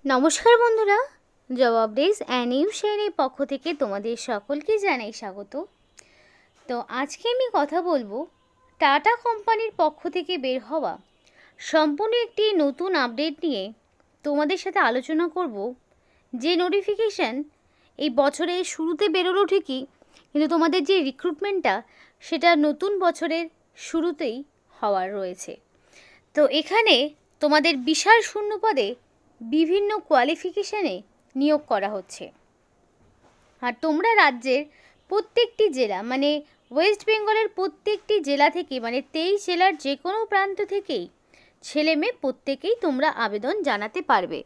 নমস্কার বন্ধুরা, job updates and নিউজের পক্ষ থেকে তোমাদের সকলকে জানাই স্বাগত। তো আজকে আমি কথা বলবো টাটা কোম্পানির পক্ষ থেকে বের হওয়া সম্পূর্ণ একটি নতুন আপডেট নিয়ে তোমাদের সাথে আলোচনা করব। যে নোটিফিকেশান এই বছরের শুরুতে বেরোলো ঠিকই, কিন্তু তোমাদের যে রিক্রুটমেন্টটা সেটা নতুন বছরের শুরুতেই হওয়ার রয়েছে। তো এখানে তোমাদের বিশাল শূন্যপদে বিভিন্ন কোয়ালিফিকেশানে নিয়োগ করা হচ্ছে। আর তোমরা রাজ্যের প্রত্যেকটি জেলা মানে ওয়েস্ট বেঙ্গলের প্রত্যেকটি জেলা থেকে মানে 23 জেলার যে কোনো প্রান্ত থেকেই ছেলে মেয়ে প্রত্যেকেই তোমরা আবেদন জানাতে পারবে।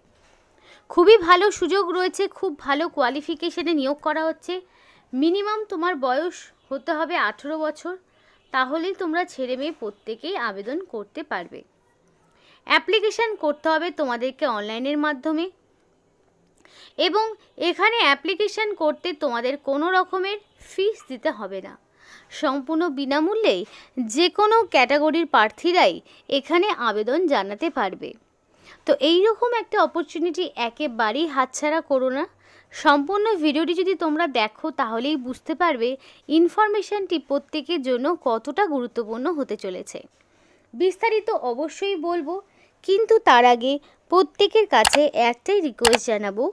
খুবই ভালো সুযোগ রয়েছে, খুব ভালো কোয়ালিফিকেশানে নিয়োগ করা হচ্ছে। মিনিমাম তোমার বয়স হতে হবে 18 বছর, তাহলেই তোমরা ছেলে মেয়ে প্রত্যেকেই আবেদন করতে পারবে। অ্যাপ্লিকেশান করতে হবে তোমাদেরকে অনলাইনের মাধ্যমে, এবং এখানে অ্যাপ্লিকেশান করতে তোমাদের কোনো রকমের ফিস দিতে হবে না। সম্পূর্ণ বিনামূল্যেই যে কোনো ক্যাটাগরির প্রার্থীরাই এখানে আবেদন জানাতে পারবে। তো এই রকম একটা অপরচুনিটি একেবারেই হাতছাড়া করো না। সম্পূর্ণ ভিডিওটি যদি তোমরা দেখো তাহলেই বুঝতে পারবে ইনফরমেশানটি প্রত্যেকের জন্য কতটা গুরুত্বপূর্ণ হতে চলেছে। বিস্তারিত অবশ্যই বলবো, কিন্তু তার আগে প্রত্যেকের কাছে একটাই রিকোয়েস্ট জানাবো,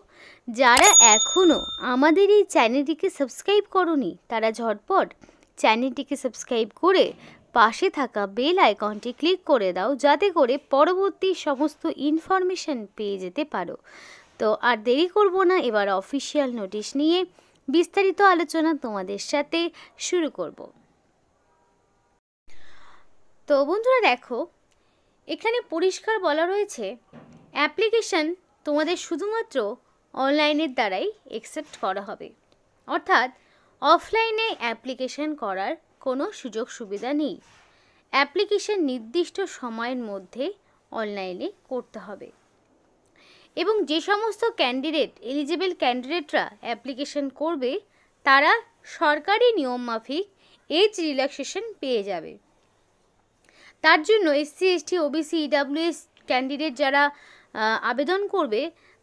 যারা এখনও আমাদের এই চ্যানেলটিকে সাবস্ক্রাইব করোনি তারা ঝটপট চ্যানেলটিকে সাবস্ক্রাইব করে পাশে থাকা বেল আইকনটি ক্লিক করে দাও, যাতে করে পরবর্তী সমস্ত ইনফরমেশান পেয়ে যেতে পারো। তো আর দেরি করব না, এবার অফিসিয়াল নোটিশ নিয়ে বিস্তারিত আলোচনা তোমাদের সাথে শুরু করব। তো বন্ধুরা দেখো, এখানে পরিষ্কার বলা রয়েছে অ্যাপ্লিকেশান তোমাদের শুধুমাত্র অনলাইনের দ্বারাই অ্যাকসেপ্ট করা হবে, অর্থাৎ অফলাইনে অ্যাপ্লিকেশান করার কোনো সুযোগ সুবিধা নেই। অ্যাপ্লিকেশান নির্দিষ্ট সময়ের মধ্যে অনলাইনে করতে হবে, এবং যে সমস্ত এলিজিবল ক্যান্ডিডেটরা অ্যাপ্লিকেশান করবে তারা সরকারি নিয়ম মাফিক এজ রিল্যাক্সেশন পেয়ে যাবে। তার জন্য SC ST OBC EWS candidate যারা আবেদন করবে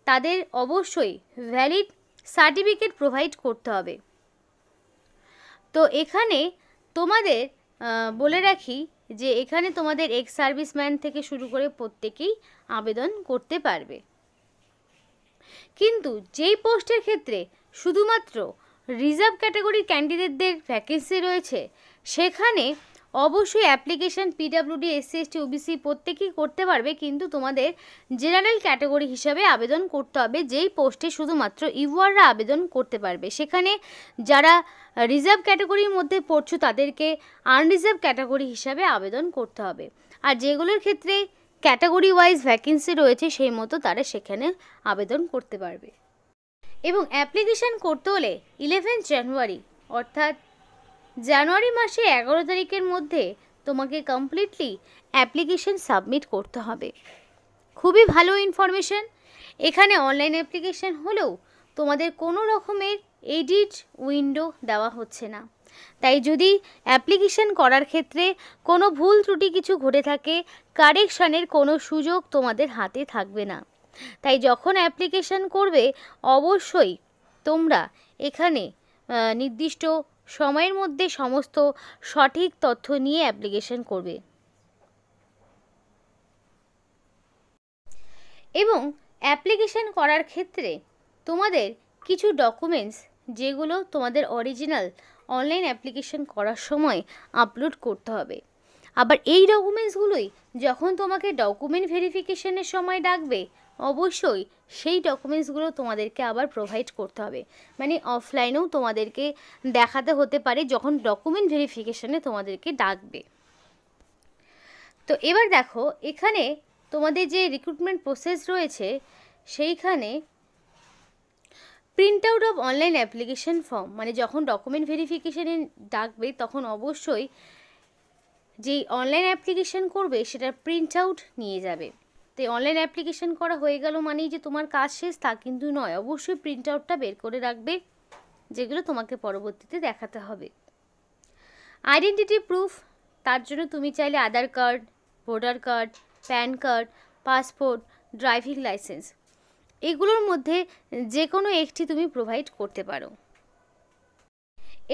তাদের অবশ্যই ভ্যালিড সার্টিফিকেট প্রোভাইড করতে হবে। তো এখানে তোমাদের বলে রাখি যে এখানে তোমাদের এক্স সার্ভিসম্যান থেকে শুরু করে প্রত্যেকেই আবেদন করতে পারবে, কিন্তু যেই পোস্টের ক্ষেত্রে শুধুমাত্র রিজার্ভ ক্যাটাগরির ক্যান্ডিডেটদের ভ্যাকেন্সি রয়েছে সেখানে অবশ্যই application PWD SC ST OBC প্রত্যেকেই করতে পারবে, কিন্তু তোমাদের জেনারেল ক্যাটাগরি হিসাবে আবেদন করতে হবে। যেই পোস্টে শুধুমাত্র ইউআররা আবেদন করতে পারবে, সেখানে যারা রিজার্ভ ক্যাটাগরির মধ্যে পড়ছো তাদেরকে আনরিজার্ভ ক্যাটাগরি হিসাবে আবেদন করতে হবে। আর যেগুলোর ক্ষেত্রে ক্যাটাগরি ওয়াইজ ভ্যাকেন্সি রয়েছে সেই মতো তারা সেখানে আবেদন করতে পারবে। এবং অ্যাপ্লিকেশান করতে হলে 11 জানুয়ারি অর্থাৎ জানুয়ারি মাসে 11 তারিখের মধ্যে তোমাকে কমপ্লিটলি অ্যাপ্লিকেশান সাবমিট করতে হবে। খুবই ভালো ইনফরমেশান। এখানে অনলাইন অ্যাপ্লিকেশান হলেও তোমাদের কোনো রকমের এডিট উইন্ডো দেওয়া হচ্ছে না, তাই যদি অ্যাপ্লিকেশান করার ক্ষেত্রে কোনো ভুল ত্রুটি কিছু ঘটে থাকে কারেকশানের কোনো সুযোগ তোমাদের হাতে থাকবে না। তাই যখন অ্যাপ্লিকেশান করবে অবশ্যই তোমরা এখানে নির্দিষ্ট সময়ের মধ্যে সমস্ত সঠিক তথ্য নিয়ে অ্যাপ্লিকেশান করবে। এবং অ্যাপ্লিকেশান করার ক্ষেত্রে তোমাদের কিছু ডকুমেন্টস যেগুলো তোমাদের অরিজিনাল অনলাইন অ্যাপ্লিকেশান করার সময় আপলোড করতে হবে। আবার এই ডকুমেন্টসগুলোই যখন তোমাকে ডকুমেন্ট ভেরিফিকেশানের সময় ডাকবে অবশ্যই সেই ডকুমেন্টসগুলো তোমাদেরকে আবার প্রোভাইড করতে হবে। মানে অফলাইনেও তোমাদেরকে দেখাতে হতে পারে যখন ডকুমেন্ট ভেরিফিকেশানে তোমাদেরকে ডাকবে। তো এবার দেখো, এখানে তোমাদের যে রিক্রুটমেন্ট প্রসেস রয়েছে সেইখানে print out of online application form, মানে যখন ডকুমেন্ট ভেরিফিকেশানে ডাকবে তখন অবশ্যই যেই অনলাইন অ্যাপ্লিকেশান করবে সেটার প্রিন্ট আউট নিয়ে যাবে। তো অনলাইন অ্যাপ্লিকেশান করা হয়ে গেল মানেই যে তোমার কাজ শেষ তা কিন্তু নয়, অবশ্যই প্রিন্ট আউটটা বের করে রাখবে যেগুলো তোমাকে পরবর্তীতে দেখাতে হবে। আইডেন্টিটি প্রুফ, তার জন্য তুমি চাইলে Aadhaar card, voter card, PAN card, passport, driving licence এগুলোর মধ্যে যে কোনো একটি তুমি প্রোভাইড করতে পারো।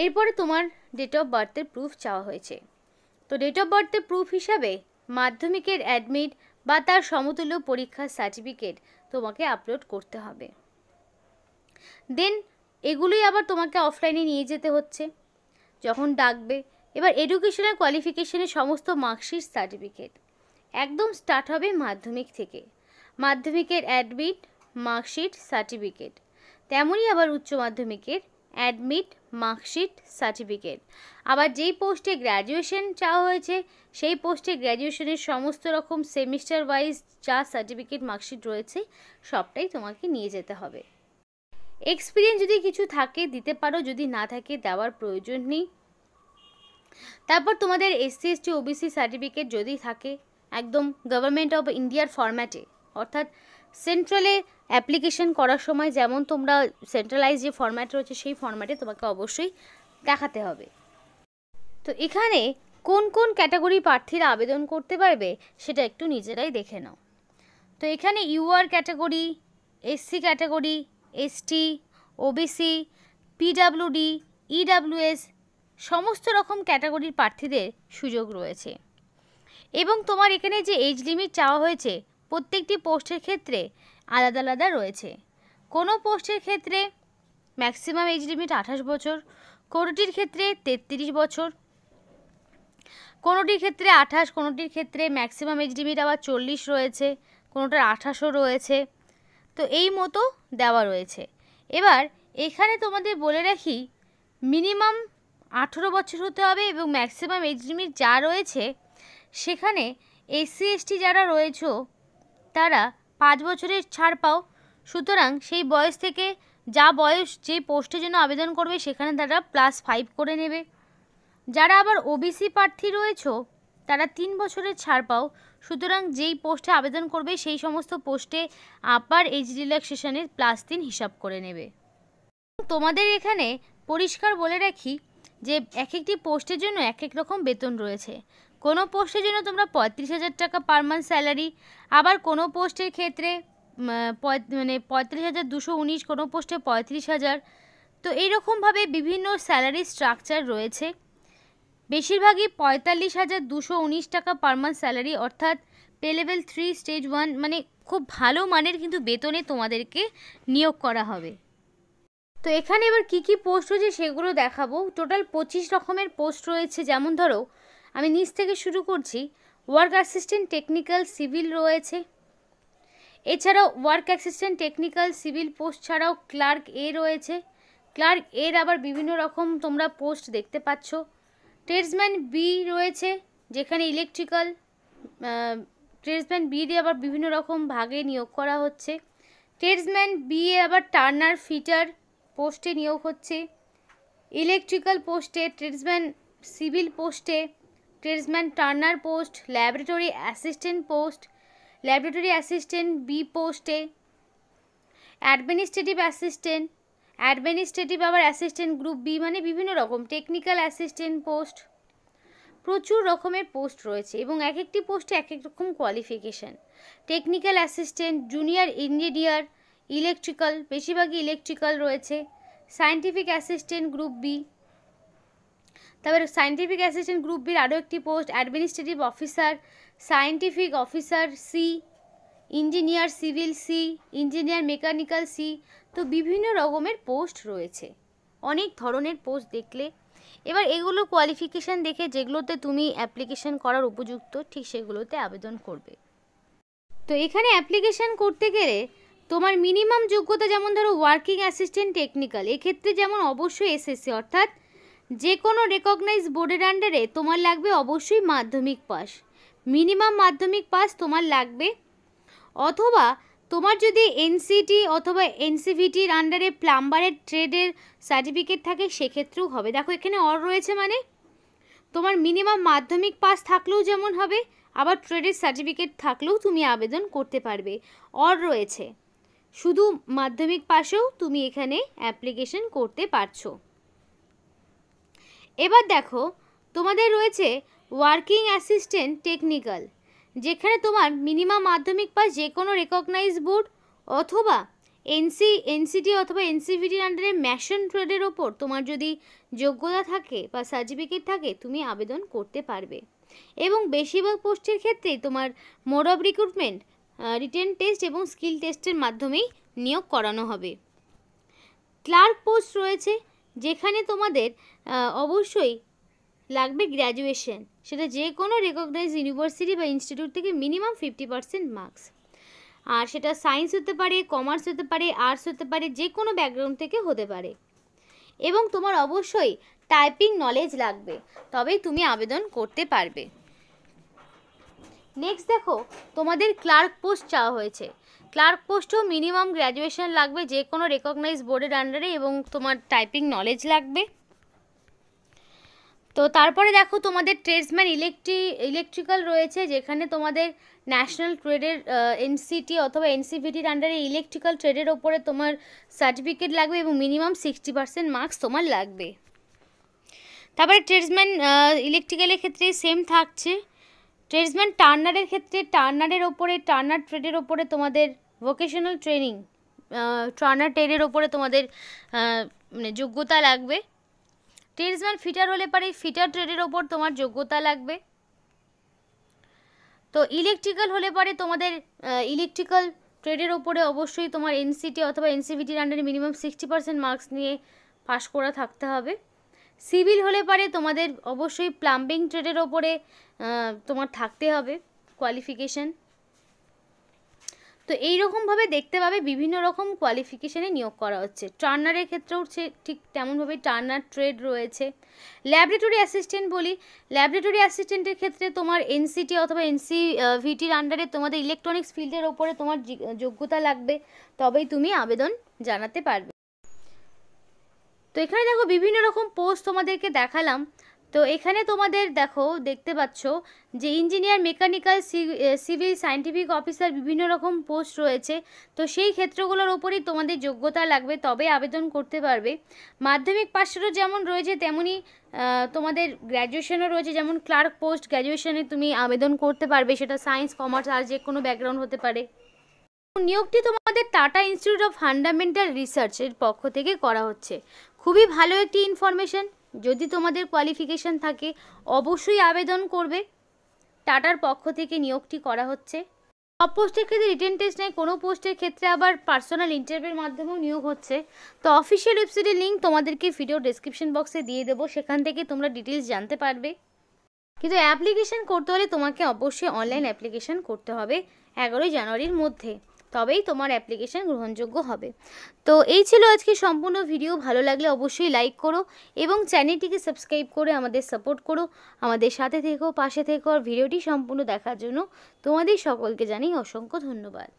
এরপরে তোমার ডেট অফ বার্থের প্রুফ চাওয়া হয়েছে। তো ডেট অফ বার্থের প্রুফ হিসাবে মাধ্যমিকের অ্যাডমিট বা তার সমতুল্য পরীক্ষার সার্টিফিকেট তোমাকে আপলোড করতে হবে। দেন এগুলোই আবার তোমাকে অফলাইনে নিয়ে যেতে হচ্ছে যখন ডাকবে। এবার এডুকেশনাল কোয়ালিফিকেশনের সমস্ত মার্কশিট সার্টিফিকেট একদম স্টার্ট হবে মাধ্যমিক থেকে। মাধ্যমিকের অ্যাডমিট মার্কশিট সার্টিফিকেট, তেমনই আবার উচ্চ মাধ্যমিকের অ্যাডমিট মার্কশিট সার্টিফিকেট। আবার যেই পোস্টে গ্র্যাজুয়েশন চাওয়া হয়েছে সেই পোস্টে গ্র্যাজুয়েশনের সমস্ত রকম সেমিস্টার ওয়াইজ যা সার্টিফিকেট মার্কশিট রয়েছে সবটাই তোমাকে নিয়ে যেতে হবে। এক্সপিরিয়েন্স যদি কিছু থাকে দিতে পারো, যদি না থাকে দেওয়ার প্রয়োজন নেই। তারপর তোমাদের SC ST OBC সার্টিফিকেট যদি থাকে একদম গভর্নমেন্ট অফ ইন্ডিয়ার ফরম্যাটে, অর্থাৎ সেন্ট্রালে অ্যাপ্লিকেশন করার সময় যেমন তোমরা সেন্ট্রালাইজ যে ফরম্যাট রয়েছে সেই ফরম্যাটে তোমাকে অবশ্যই দেখাতে হবে। তো এখানে কোন কোন ক্যাটাগরি প্রার্থীরা আবেদন করতে পারবে সেটা একটু নিজেরাই দেখে নাও। তো এখানে UR category, SC category, ST, OBC, PWD, EWS সমস্ত রকম ক্যাটাগরির প্রার্থীদের সুযোগ রয়েছে। এবং তোমার এখানে যে এজ লিমিট চাওয়া হয়েছে প্রত্যেকটি পোস্টের ক্ষেত্রে আলাদা আলাদা রয়েছে। কোনো পোস্টের ক্ষেত্রে ম্যাক্সিমাম এজ লিমিট 28 বছর, কোনোটির ক্ষেত্রে 33 বছর, কোনোটির ক্ষেত্রে 28, কোনোটির ক্ষেত্রে ম্যাক্সিমাম এজ লিমিট আবার 40 রয়েছে, কোনোটার 28 রয়েছে। তো এই মতো দেওয়া রয়েছে। এবার এখানে তোমাদের বলে রাখি মিনিমাম 18 বছর হতে হবে এবং ম্যাক্সিমাম এজ লিমিট যা রয়েছে সেখানে SC ST যারা রয়েছে তারা 5 বছরের ছাড় পাও। সুতরাং সেই বয়স থেকে যা বয়স যে পোস্টের জন্য আবেদন করবে সেখানে তারা +5 করে নেবে। যারা আবার OBC প্রার্থী রয়েছে তারা 3 বছরের ছাড় পাও। সুতরাং যেই পোস্টে আবেদন করবে সেই সমস্ত পোস্টে আপার এজ রিল্যাক্সেশনের +3 হিসাব করে নেবে। তোমাদের এখানে পরিষ্কার বলে রাখি যে এক একটি পোস্টের জন্য এক এক রকম বেতন রয়েছে। কোনো পোস্টের জন্য তোমরা 35,000 টাকা পার মান্থ স্যালারি, আবার কোনো পোস্টের ক্ষেত্রে 35,219, কোনো পোস্টে 35,000। তো এইরকমভাবে বিভিন্ন স্যালারি স্ট্রাকচার রয়েছে। বেশিরভাগই 45,219 টাকা পার মান্থ স্যালারি, অর্থাৎ পে লেভেল 3 স্টেজ 1, মানে খুব ভালো মানের কিন্তু বেতনে তোমাদেরকে নিয়োগ করা হবে। তো এখানে এবার কি কি পোস্ট রয়েছে সেগুলো দেখাবো। টোটাল 25 রকমের পোস্ট রয়েছে। যেমন ধরো আমি নিচ থেকে শুরু করছি, ওয়ার্ক অ্যাসিস্ট্যান্ট টেকনিক্যাল সিভিল রয়েছে। এছাড়াও work assistant technical civil post ছাড়াও ক্লার্ক A রয়েছে। ক্লার্ক এর আবার বিভিন্ন রকম তোমরা পোস্ট দেখতে পাচ্ছ। ট্রেডসম্যান B রয়েছে, যেখানে ইলেকট্রিক্যাল ট্রেডসম্যান B দিয়ে আবার বিভিন্ন রকম ভাগে নিয়োগ করা হচ্ছে। ট্রেডসম্যান B এ আবার টার্নার ফিটার পোস্টে নিয়োগ হচ্ছে। ইলেকট্রিক্যাল পোস্টে, ট্রেডসম্যান সিভিল পোস্টে, tradesman Turner post, laboratory assistant post, laboratory assistant B পোস্টে, অ্যাডমিনিস্ট্রেটিভ অ্যাসিস্ট্যান্ট, অ্যাডমিনিস্ট্রেটিভ আবার অ্যাসিস্ট্যান্ট গ্রুপ B, মানে বিভিন্ন রকম টেকনিক্যাল অ্যাসিস্ট্যান্ট পোস্ট। প্রচুর রকমের পোস্ট রয়েছে এবং এক একটি পোস্টে এক এক রকম qualification. Technical assistant, junior engineer, electrical, বেশিরভাগই ইলেকট্রিক্যাল রয়েছে। সায়েন্টিফিক অ্যাসিস্ট্যান্ট গ্রুপ B, তারপরে সায়েন্টিফিক অ্যাসিস্ট্যান্ট গ্রুপ বির আরও একটি post administrative officer, scientific officer C, engineer civil C, engineer mechanical C। তো বিভিন্ন রকমের পোস্ট রয়েছে, অনেক ধরনের পোস্ট দেখলে। এবার এগুলো কোয়ালিফিকেশান দেখে যেগুলোতে তুমি অ্যাপ্লিকেশান করার উপযুক্ত ঠিক সেগুলোতে আবেদন করবে। তো এখানে অ্যাপ্লিকেশান করতে গেলে তোমার মিনিমাম যোগ্যতা, যেমন ধরো ওয়ার্কিং অ্যাসিস্ট্যান্ট টেকনিক্যাল, এক্ষেত্রে যেমন অবশ্যই SSC অর্থাৎ যে কোনো রেকগনাইজ বোর্ডের আন্ডারে তোমার লাগবে অবশ্যই মাধ্যমিক পাস, মিনিমাম মাধ্যমিক পাস তোমার লাগবে। অথবা তোমার যদি NCT অথবা NCVTর আন্ডারে প্লাম্বারের ট্রেডের সার্টিফিকেট থাকে সেক্ষেত্রেও হবে। দেখো এখানে রয়েছে, মানে তোমার মিনিমাম মাধ্যমিক পাস থাকলেও যেমন হবে, আবার ট্রেডের সার্টিফিকেট থাকলেও তুমি আবেদন করতে পারবে। রয়েছে, শুধু মাধ্যমিক পাশেও তুমি এখানে অ্যাপ্লিকেশন করতে পারছো। এবার দেখো তোমাদের রয়েছে ওয়ার্কিং অ্যাসিস্ট্যান্ট টেকনিক্যাল, যেখানে তোমার মিনিমাম মাধ্যমিক পাস যে কোনো রেকগনাইজ বোর্ড অথবা এনসিটি অথবা এনসিভিটির আন্ডারে মেশিন ট্রেডের ওপর তোমার যদি যোগ্যতা থাকে বা সার্টিফিকেট থাকে, তুমি আবেদন করতে পারবে। এবং বেশিরভাগ পোস্টের ক্ষেত্রেই তোমার mode of recruitment written test এবং স্কিল টেস্টের মাধ্যমেই নিয়োগ করানো হবে। ক্লার্ক পোস্ট রয়েছে, যেখানে তোমাদের অবশ্যই লাগবে গ্র্যাজুয়েশন, সেটা যে কোনো রেকগনাইজ ইউনিভার্সিটি বা ইনস্টিটিউট থেকে মিনিমাম 50% মার্কস। আর সেটা সায়েন্স হতে পারে, কমার্স হতে পারে, আর্টস হতে পারে, যে কোনো ব্যাকগ্রাউন্ড থেকে হতে পারে। এবং তোমার অবশ্যই টাইপিং নলেজ লাগবে, তবেই তুমি আবেদন করতে পারবে। নেক্সট দেখো, তোমাদের ক্লার্ক পোস্ট চাওয়া হয়েছে। ক্লার্ক পোস্টেও মিনিমাম গ্র্যাজুয়েশন লাগবে যে কোনো রেকগনাইজ বোর্ডের আন্ডারে, এবং তোমার টাইপিং নলেজ লাগবে। তো তারপরে দেখো, তোমাদের ট্রেডসম্যান ইলেকট্রিক্যাল রয়েছে, যেখানে তোমাদের ন্যাশনাল ট্রেডের এনসিটি অথবা এনসিভিটির আন্ডারে ইলেকট্রিক্যাল ট্রেডের ওপরে তোমার সার্টিফিকেট লাগবে এবং মিনিমাম 60% মার্কস তোমার লাগবে। তারপরে ট্রেডসম্যান ইলেকট্রিক্যালের ক্ষেত্রে সেম থাকছে। ট্রেডসম্যান টার্নারের ক্ষেত্রে টার্নারের ওপরে, টার্নার ট্রেডের ওপরে তোমাদের ভোকেশনাল ট্রেনিং, টার্নার ট্রেডের ওপরে তোমাদের মানে যোগ্যতা লাগবে। ট্রেডসম্যান ফিটার হলে পারে ফিটার ট্রেডের ওপর তোমার যোগ্যতা লাগবে। তো ইলেকট্রিক্যাল হলে পারে তোমাদের ইলেকট্রিক্যাল ট্রেডের ওপরে অবশ্যই তোমার এনসিটি অথবা এনসিভিটির আন্ডারে মিনিমাম 60% মার্কস নিয়ে পাস করা থাকতে হবে। সিভিল হলে পারে তোমাদের অবশ্যই প্লাম্বিং ট্রেডের ওপরে তোমার থাকতে হবে কোয়ালিফিকেশান। তো এইরকমভাবে দেখতে পাবে বিভিন্ন রকম কোয়ালিফিকেশানে নিয়োগ করা হচ্ছে। টার্নারের ক্ষেত্রেও ঠিক তেমনভাবে টার্নার ট্রেড রয়েছে। ল্যাবরেটরি অ্যাসিস্ট্যান্ট বলি, ল্যাবরেটরি অ্যাসিস্ট্যান্টের ক্ষেত্রে তোমার এনসিটি অথবা এনসিভিটির আন্ডারে তোমাদের ইলেকট্রনিক্স ফিল্ডের ওপরে তোমার যোগ্যতা লাগবে, তবেই তুমি আবেদন জানাতে পারবে। তো এখানে দেখো বিভিন্ন রকম পোস্ট তোমাদেরকে দেখালাম। তো এখানে তোমাদের দেখতে পাচ্ছ যে engineer, mechanical, civil, scientific officer বিভিন্ন রকম পোস্ট রয়েছে। তো সেই ক্ষেত্রগুলোর ওপরই তোমাদের যোগ্যতা লাগবে, তবে আবেদন করতে পারবে। মাধ্যমিক পাশেরও যেমন রয়েছে তেমনই তোমাদের গ্র্যাজুয়েশনও রয়েছে, যেমন ক্লার্ক পোস্ট গ্র্যাজুয়েশনে তুমি আবেদন করতে পারবে, সেটা সায়েন্স, কমার্স আর যে কোনো ব্যাকগ্রাউন্ড হতে পারে। নিয়োগটি তোমাদের টাটা ইনস্টিটিউট অফ ফান্ডামেন্টাল রিসার্চের পক্ষ থেকে করা হচ্ছে। খুবই ভালো একটি ইনফরমেশন। যদি তোমাদের কোয়ালিফিকেশান থাকে অবশ্যই আবেদন করবে। টাটার পক্ষ থেকে নিয়োগটি করা হচ্ছে। সব পোস্টের ক্ষেত্রে রিটেন টেস্ট নেই, কোনো পোস্টের ক্ষেত্রে আবার পার্সোনাল ইন্টারভিউর মাধ্যমেও নিয়োগ হচ্ছে। তো অফিসিয়াল ওয়েবসাইটের লিঙ্ক তোমাদেরকে ভিডিও ডেসক্রিপশন বক্সে দিয়ে দেবো, সেখান থেকে তোমরা ডিটেলস জানতে পারবে। কিন্তু অ্যাপ্লিকেশান করতে হলে তোমাকে অবশ্যই অনলাইন অ্যাপ্লিকেশান করতে হবে 11 জানুয়ারির মধ্যে, তবেই তোমার অ্যাপ্লিকেশান গ্রহণযোগ্য হবে। তো এই ছিল আজকে সম্পূর্ণ ভিডিও। ভালো লাগলে অবশ্যই লাইক করো এবং চ্যানেলটিকে সাবস্ক্রাইব করে আমাদের সাপোর্ট করো, আমাদের সাথে থেকো, পাশে থেকো। আর ভিডিওটি সম্পূর্ণ দেখার জন্য তোমাদের সকলকে জানাই অসংখ্য ধন্যবাদ।